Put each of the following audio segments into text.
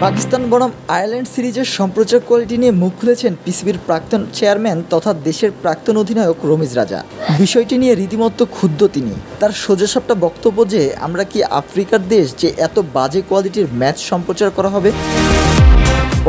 পাকিস্তান বনাম আয়ারল্যান্ড সিরিজের সম্প্রচার কোয়ালিটি নিয়ে মুখ খুলেছেন পিসিবির প্রাক্তন চেয়ারম্যান তথা দেশের প্রাক্তন অধিনায়ক রমিজ রাজা। বিষয়টি নিয়ে রীতিমতো ক্ষুব্ধ তিনি। তার সোজাসাপটা বক্তব্য যে আমরা কি আফ্রিকার দেশ যে এত বাজে কোয়ালিটির ম্যাচ সম্প্রচার করা হবে।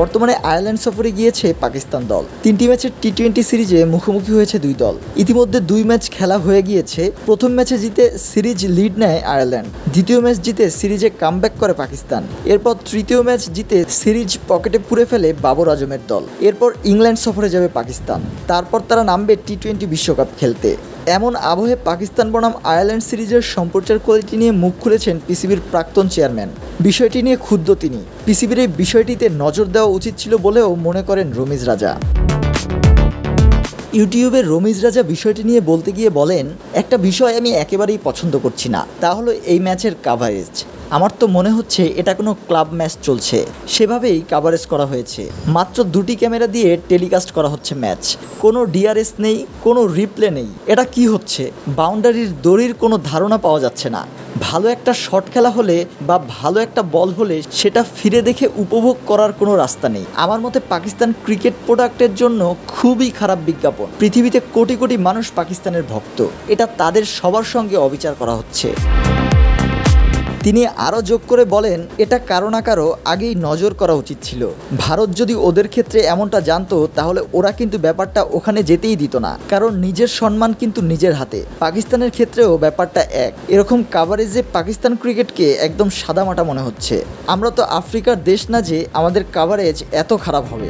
বর্তমানে আয়ারল্যান্ড সফরে গিয়েছে পাকিস্তান দল। 3টি ম্যাচের টি-20 সিরিজে মুখোমুখি হয়েছে দুই দল। ইতিমধ্যে 2 ম্যাচ খেলা হয়ে গিয়েছে। প্রথম ম্যাচে জিতে সিরিজ লিড নেয় আয়ারল্যান্ড, দ্বিতীয় ম্যাচ জিতে সিরিজে কামব্যাক করে পাকিস্তান। এরপর তৃতীয় ম্যাচ জিতে সিরিজ পকেটে পুরে ফেলে বাবর আজমের দল। এরপর ইংল্যান্ড সফরে যাবে পাকিস্তান, তারপর তারা নামবে টি-20 বিশ্বকাপ খেলতে। এমন আবহে পাকিস্তান বনাম আয়ারল্যান্ড সিরিজের সম্প্রচার কোয়ালিটি নিয়ে মুখ খুলেছেন পিসিবির প্রাক্তন চেয়ারম্যান। বিষয়টি নিয়ে ক্ষুব্ধ তিনি। পিসিবির এই বিষয়টিতে নজর দেওয়া উচিত ছিল বলেও মনে করেন রমিজ রাজা। ইউটিউবের রমিজ রাজা বিষয়টি নিয়ে বলতে গিয়ে বলেন, একটা বিষয় আমি একেবারেই পছন্দ করছি না, তা হলো এই ম্যাচের কাভারেজ। আমার তো মনে হচ্ছে এটা কোনো ক্লাব ম্যাচ চলছে, সেভাবেই কাভারেজ করা হয়েছে। মাত্র 2টি ক্যামেরা দিয়ে টেলিকাস্ট করা হচ্ছে ম্যাচ, কোনো ডিআরএস নেই, কোনো রিপ্লে নেই। এটা কি হচ্ছে? বাউন্ডারির দড়ির কোনো ধারণা পাওয়া যাচ্ছে না। ভালো একটা শট খেলা হলে বা ভালো একটা বল হলে সেটা ফিরে দেখে উপভোগ করার কোনো রাস্তা নেই। আমার মতে পাকিস্তান ক্রিকেট প্রোডাক্টের জন্য খুবই খারাপ বিজ্ঞাপন। পৃথিবীতে কোটি কোটি মানুষ পাকিস্তানের ভক্ত, এটা তাদের সবার সঙ্গে অবিচার করা হচ্ছে। তিনি আরও যোগ করে বলেন, এটা কারো না কারো আগেই নজর করা উচিত ছিল। ভারত যদি ওদের ক্ষেত্রে এমনটা জানতো তাহলে ওরা কিন্তু ব্যাপারটা ওখানে যেতেই দিত না, কারণ নিজের সম্মান কিন্তু নিজের হাতে। পাকিস্তানের ক্ষেত্রেও ব্যাপারটা এক। এরকম কাভারেজে পাকিস্তান ক্রিকেটকে একদম সাদামাটা মনে হচ্ছে। আমরা তো আফ্রিকার দেশ না যে আমাদের কাভারেজ এত খারাপ হবে।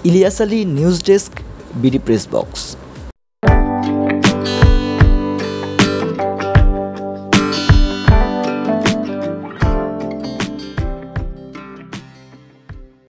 Ilias Ali, news desk, BD press box.